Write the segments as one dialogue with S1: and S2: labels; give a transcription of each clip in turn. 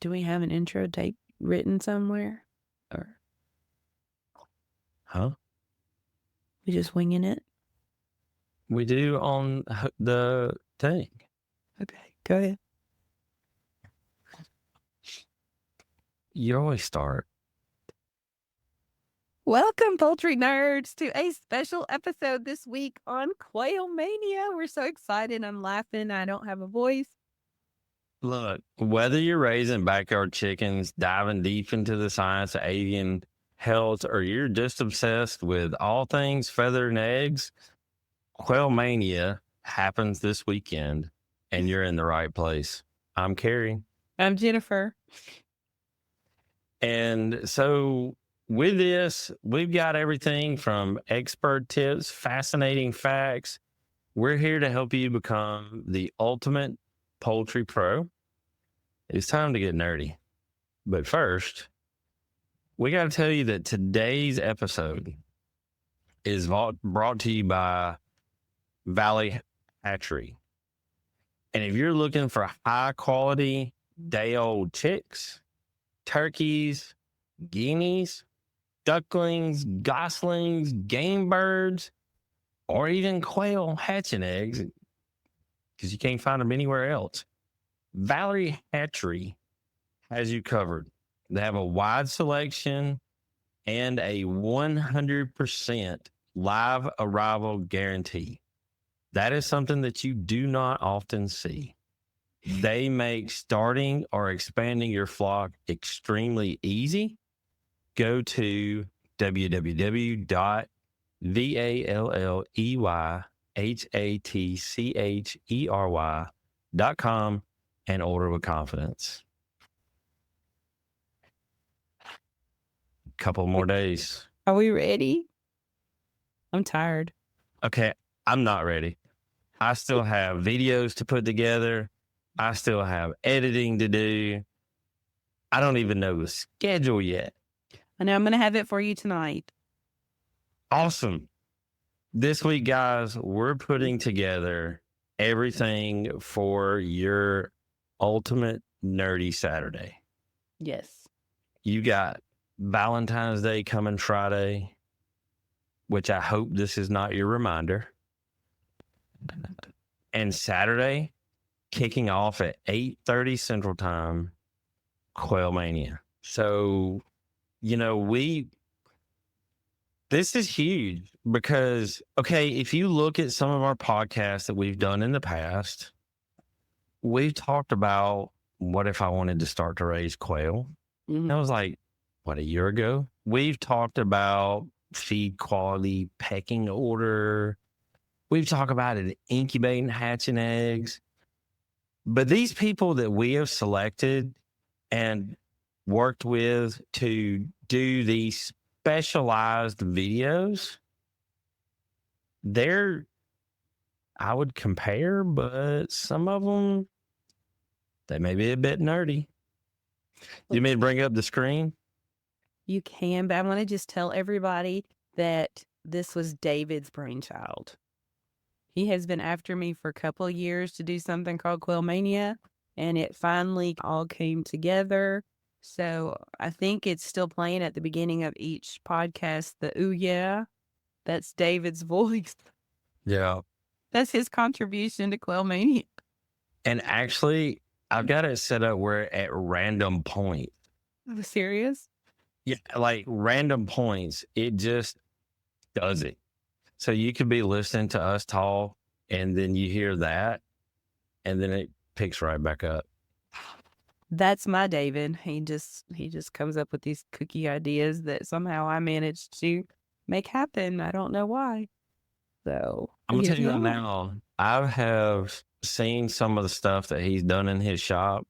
S1: Do we have an intro tape written somewhere? Or
S2: Huh?
S1: we just winging it?
S2: We do on the thing.
S1: Okay, go ahead.
S2: You always start.
S1: Welcome, poultry nerds, to a special episode this week on Quail Mania. We're so excited. I'm laughing. I don't have a voice.
S2: Look, whether you're raising backyard chickens, diving deep into the science of avian health, or you're just obsessed with all things feather and eggs, Quail Mania happens this weekend, and you're in the right place. I'm Carey.
S1: I'm Jennifer.
S2: And so with this, we've got everything from expert tips, fascinating facts. We're here to help you become the ultimate poultry pro. It's time to get nerdy. But first, we got to tell you that today's episode is brought to you by Valley Hatchery. And if you're looking for high quality day-old chicks, turkeys, guineas, ducklings, goslings, game birds, or even quail hatching eggs, because you can't find them anywhere else, Valley Hatchery has you covered. They have a wide selection and a 100% live arrival guarantee. That is something that you do not often see. They make starting or expanding your flock extremely easy. Go to www.valleyhatchery.com and order with confidence. Couple more days.
S1: Are we ready? I'm tired.
S2: Okay, I'm not ready. I still have videos to put together. I still have editing to do. I don't even know the schedule yet.
S1: I know I'm going to have it for you tonight.
S2: Awesome. This week, guys, we're putting together everything for your ultimate nerdy Saturday.
S1: Yes.
S2: You got Valentine's Day coming Friday, which I hope this is not your reminder. And Saturday, kicking off at 8:30 Central Time, Quail Mania. So, you know, this is huge because, okay, if you look at some of our podcasts that we've done in the past, we've talked about what if I wanted to start to raise quail.
S1: Mm-hmm.
S2: That was like, what, a year ago? We've talked about feed quality, pecking order. We've talked about it, incubating, hatching eggs. But these people that we have selected and worked with to do these specialized videos, I would compare, but some of them, they may be a bit nerdy. You mean to bring up the screen?
S1: You can, but I want to just tell everybody that this was David's brainchild. He has been after me for a couple of years to do something called Quail Mania, and it finally all came together. So I think it's still playing at the beginning of each podcast, the ooh yeah. That's David's voice.
S2: Yeah.
S1: That's his contribution to Quail Mania.
S2: And actually, I've got it set up where at random points.
S1: Are you serious?
S2: Yeah, like random points, it just does it. So you could be listening to us talk, and then you hear that, and then it picks right back up.
S1: That's my David. He just comes up with these kooky ideas that somehow I managed to make happen. I don't know why. So
S2: I'm gonna tell you now, I have seen some of the stuff that he's done in his shop,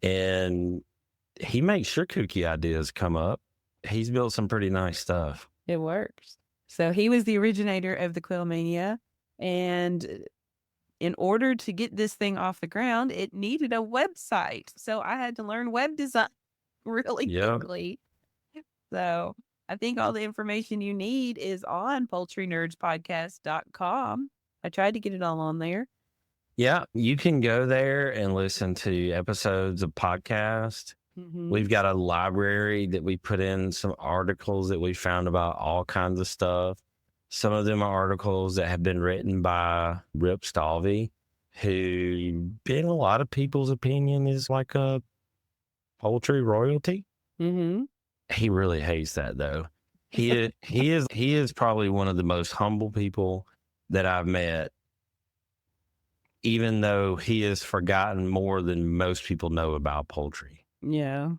S2: and he makes sure kooky ideas come up. He's built some pretty nice stuff.
S1: It works. So he was the originator of the Quail Mania, and in order to get this thing off the ground, it needed a website. So I had to learn web design really quickly. So I think all the information you need is on poultrynerdspodcast.com. I tried to get it all on there.
S2: Yeah, you can go there and listen to episodes of podcasts.
S1: Mm-hmm.
S2: We've got a library that we put in some articles that we found about all kinds of stuff. Some of them are articles that have been written by Rip Stalvey, who, in a lot of people's opinion, is like a poultry royalty.
S1: Mm-hmm.
S2: He really hates that, though. He is probably one of the most humble people that I've met, even though he has forgotten more than most people know about poultry.
S1: Yeah.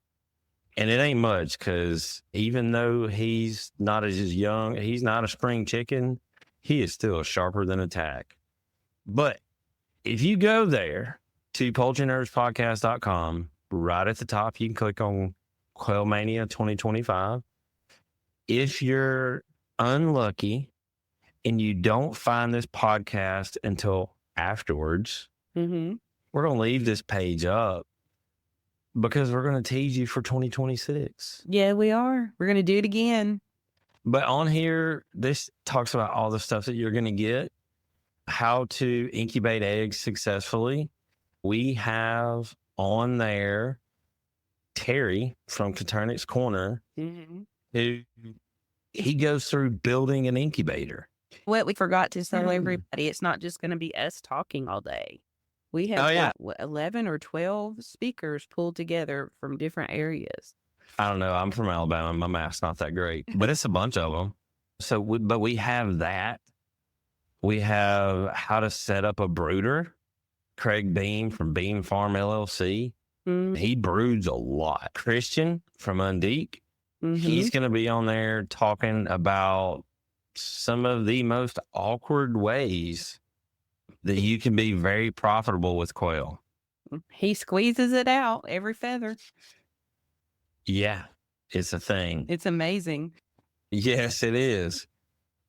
S2: And it ain't much, because even though he's not as young, he's not a spring chicken, he is still sharper than a tack. But if you go there to poultrynerdspodcast.com, right at the top, you can click on Quail Mania 2025. If you're unlucky and you don't find this podcast until afterwards,
S1: Mm-hmm.
S2: we're going to leave this page up because we're going to tease you for 2026.
S1: Yeah, we are. We're going to do it again.
S2: But on here, this talks about all the stuff that you're going to get, how to incubate eggs successfully. We have on there Terry from Coturnix Corner,
S1: Mm-hmm.
S2: who he goes through building an incubator.
S1: What we forgot to tell everybody, it's not just going to be us talking all day. We have 11 or 12 speakers pulled together from different areas.
S2: I don't know. I'm from Alabama. My math's not that great, but it's a bunch of them. So, but we have that. We have how to set up a brooder. Craig Beam from Beam Farm LLC.
S1: Mm-hmm.
S2: He broods a lot. Christian from Undique.
S1: Mm-hmm.
S2: He's going to be on there talking about some of the most awkward ways that you can be very profitable with quail.
S1: He squeezes it out, every feather.
S2: Yeah, it's a thing.
S1: It's amazing.
S2: Yes, it is.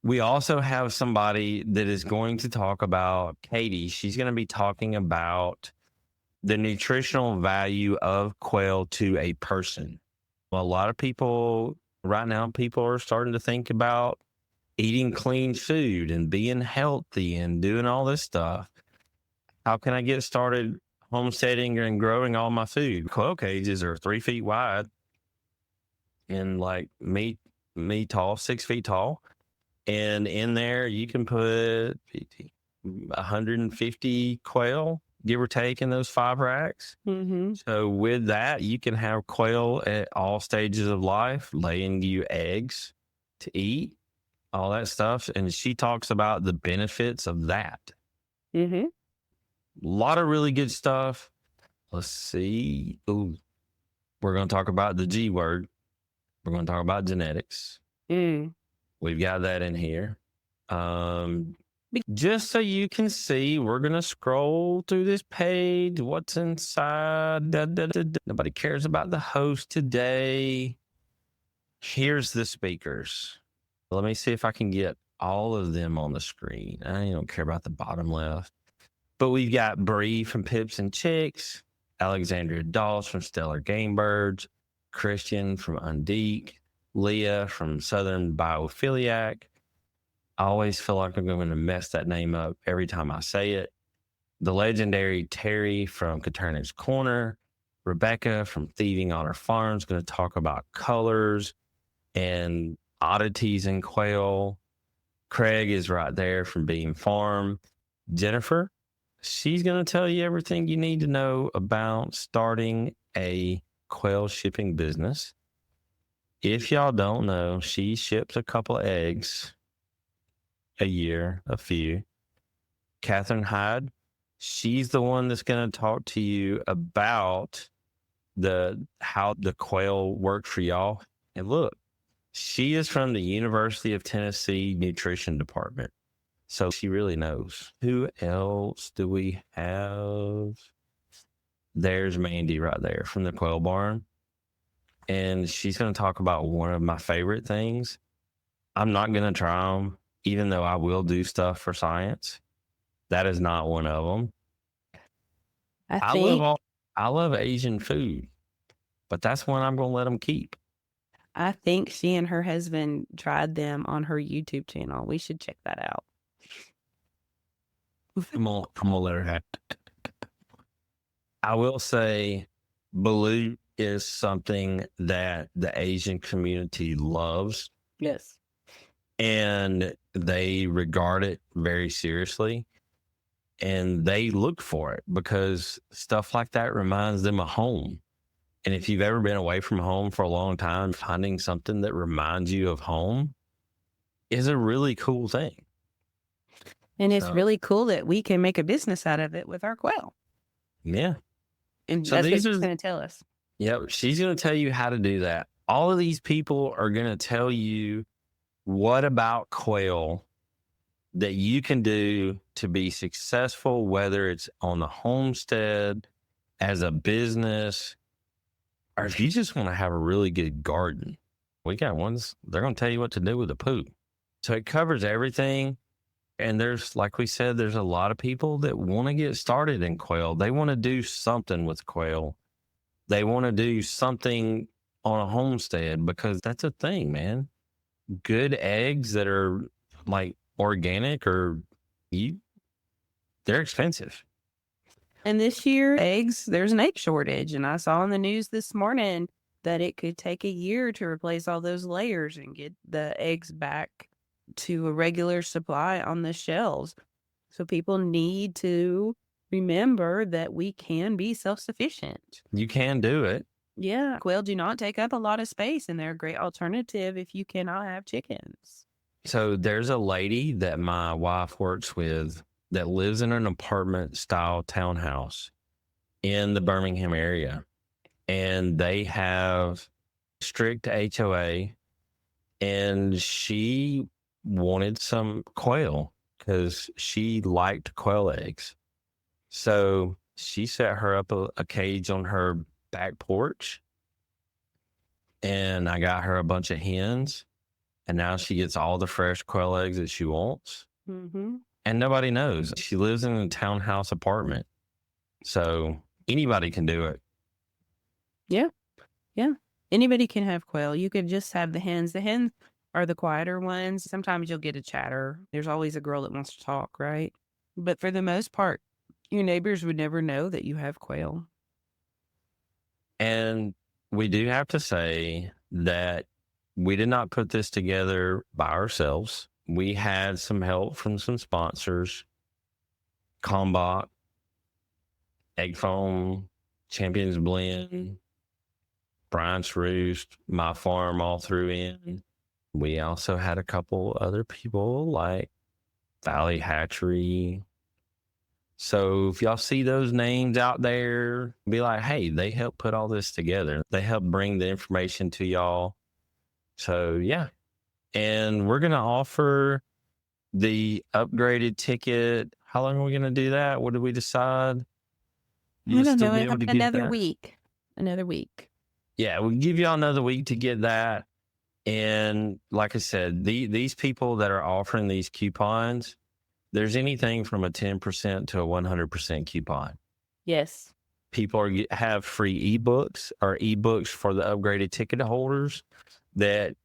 S2: We also have somebody that is going to talk about Katie. She's going to be talking about the nutritional value of quail to a person. Well, a lot of people right now, people are starting to think about eating clean food and being healthy and doing all this stuff. How can I get started homesteading and growing all my food? Quail cages are 3 feet wide and like me tall, 6 feet tall. And in there, you can put 150 quail, give or take, in those 5 racks.
S1: Mm-hmm.
S2: So with that, you can have quail at all stages of life, laying you eggs to eat, all that stuff. And she talks about the benefits of that.
S1: Mm-hmm.
S2: A lot of really good stuff. Let's see. Ooh, we're going to talk about the G word. We're going to talk about genetics.
S1: Mm.
S2: We've got that in here. Just so you can see, we're going to scroll through this page. What's inside? Nobody cares about the host today. Here's the speakers. Let me see if I can get all of them on the screen. I don't care about the bottom left. But we've got Bree from Pips and Chicks, Alexandria Dawes from Stellar Gamebirds, Christian from Undique, Leah from Southern Biophiliac. I always feel like I'm going to mess that name up every time I say it. The legendary Terry from Coturnix Corner, Rebecca from Thieving Otter Farm is going to talk about colors and oddities in quail. Craig is right there from Beam Farm. Jennifer, she's going to tell you everything you need to know about starting a quail shipping business. If y'all don't know, she ships a couple of eggs a year, a few. Katherine Hyde, she's the one that's going to talk to you about how the quail work for y'all. And look, she is from the University of Tennessee Nutrition Department. So she really knows. Who else do we have? There's Mandy right there from the Quail Barn. And she's going to talk about one of my favorite things. I'm not going to try them, even though I will do stuff for science. That is not one of them. I love Asian food, but that's one I'm going to let them keep.
S1: I think she and her husband tried them on her YouTube channel. We should check that out.
S2: I'm gonna let her have it. I will say balut is something that the Asian community loves.
S1: Yes.
S2: And they regard it very seriously. And they look for it because stuff like that reminds them of home. And if you've ever been away from home for a long time, finding something that reminds you of home is a really cool thing.
S1: And it's really cool that we can make a business out of it with our quail.
S2: Yeah.
S1: And
S2: So
S1: that's what
S2: these
S1: she's
S2: are
S1: going to tell us.
S2: Yep. She's going to tell you how to do that. All of these people are going to tell you what about quail that you can do to be successful, whether it's on the homestead, as a business, or if you just want to have a really good garden. We got ones, they're going to tell you what to do with the poop. So it covers everything. And there's, like we said, there's a lot of people that want to get started in quail. They want to do something with quail. They want to do something on a homestead because that's a thing, man. Good eggs that are like organic they're expensive.
S1: And this year, there's an egg shortage. And I saw in the news this morning that it could take a year to replace all those layers and get the eggs back to a regular supply on the shelves. So people need to remember that we can be self-sufficient.
S2: You can do it.
S1: Yeah. Quail do not take up a lot of space, and they're a great alternative if you cannot have chickens.
S2: So there's a lady that my wife works with that lives in an apartment style townhouse in the Birmingham area. And they have strict HOA. And she wanted some quail because she liked quail eggs. So she set her up a cage on her back porch. And I got her a bunch of hens. And now she gets all the fresh quail eggs that she wants.
S1: Mm-hmm.
S2: And nobody knows. She lives in a townhouse apartment. So anybody can do it.
S1: Yeah. Yeah. Anybody can have quail. You could just have the hens. The hens are the quieter ones. Sometimes you'll get a chatter. There's always a girl that wants to talk, right? But for the most part, your neighbors would never know that you have quail.
S2: And we do have to say that we did not put this together by ourselves. We had some help from some sponsors, Kalmbach, Egg Foam, Champions Blend, Bryant's Roost, My Farm all threw in. We also had a couple other people like Valley Hatchery. So if y'all see those names out there, be like, hey, they helped put all this together. They helped bring the information to y'all. So yeah. And we're going to offer the upgraded ticket. How long are we going to do that? What did we decide?
S1: I don't know. Another week. Another week.
S2: Yeah, we'll give y'all another week to get that. And like I said, these people that are offering these coupons, there's anything from a 10% to a 100% coupon.
S1: Yes.
S2: People have free ebooks or ebooks for the upgraded ticket holders that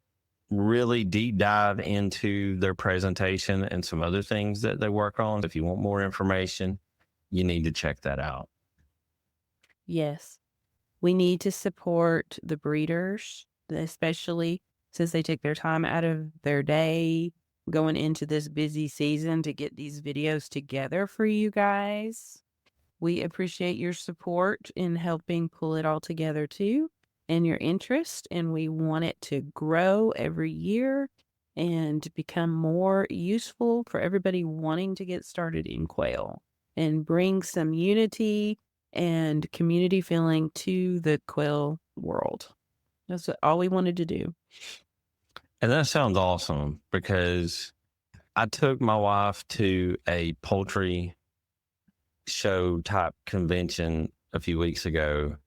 S2: really deep dive into their presentation and some other things that they work on. If you want more information, you need to check that out.
S1: Yes. We need to support the breeders, especially since they take their time out of their day going into this busy season to get these videos together for you guys. We appreciate your support in helping pull it all together too, and your interest, and we want it to grow every year and become more useful for everybody wanting to get started in quail and bring some unity and community feeling to the quail world. That's all we wanted to do.
S2: And that sounds awesome because I took my wife to a poultry show type convention a few weeks ago,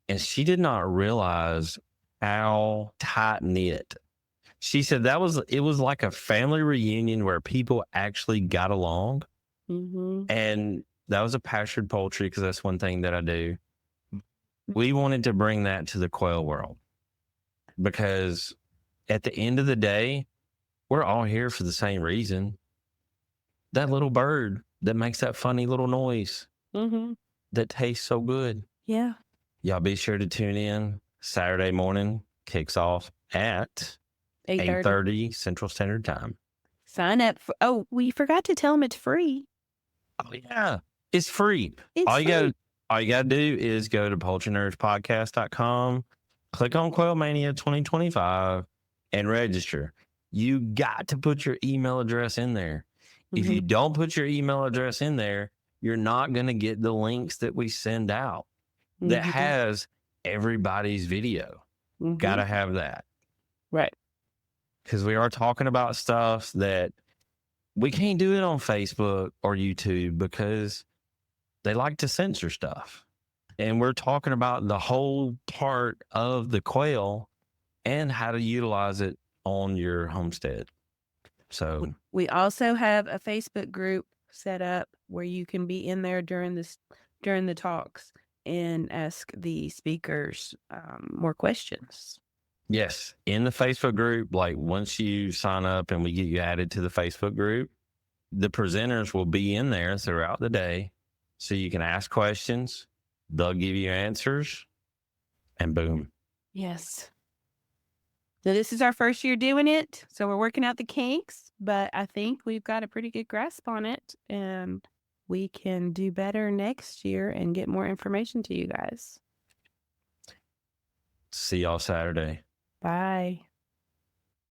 S2: and she did not realize how tight knit. She said it was like a family reunion where people actually got along.
S1: Mm-hmm.
S2: And that was a pastured poultry because that's one thing that I do. We wanted to bring that to the quail world because at the end of the day, we're all here for the same reason. That little bird that makes that funny little noise
S1: Mm-hmm.
S2: that tastes so good.
S1: Yeah.
S2: Y'all be sure to tune in. Saturday morning kicks off at 8:30 Central Standard Time.
S1: Sign up. We forgot to tell them it's free.
S2: Oh, yeah. It's free.
S1: It's
S2: all
S1: free.
S2: you got to do is go to poultrynerspodcast.com, click on Quail Mania 2025, and register. You got to put your email address in there. If you don't put your email address in there, you're not going to get the links that we send out that has everybody's video. Got to have that.
S1: Right.
S2: Because we are talking about stuff that we can't do it on Facebook or YouTube because they like to censor stuff. And we're talking about the whole part of the quail and how to utilize it on your homestead. So
S1: we also have a Facebook group set up where you can be in there during the talks and ask the speakers more questions.
S2: Yes, in the Facebook group, like once you sign up and we get you added to the Facebook group, the presenters will be in there throughout the day. So you can ask questions, they'll give you answers, and boom.
S1: Yes. So this is our first year doing it. So we're working out the kinks, but I think we've got a pretty good grasp on it, and we can do better next year and get more information to you guys.
S2: See y'all Saturday.
S1: Bye.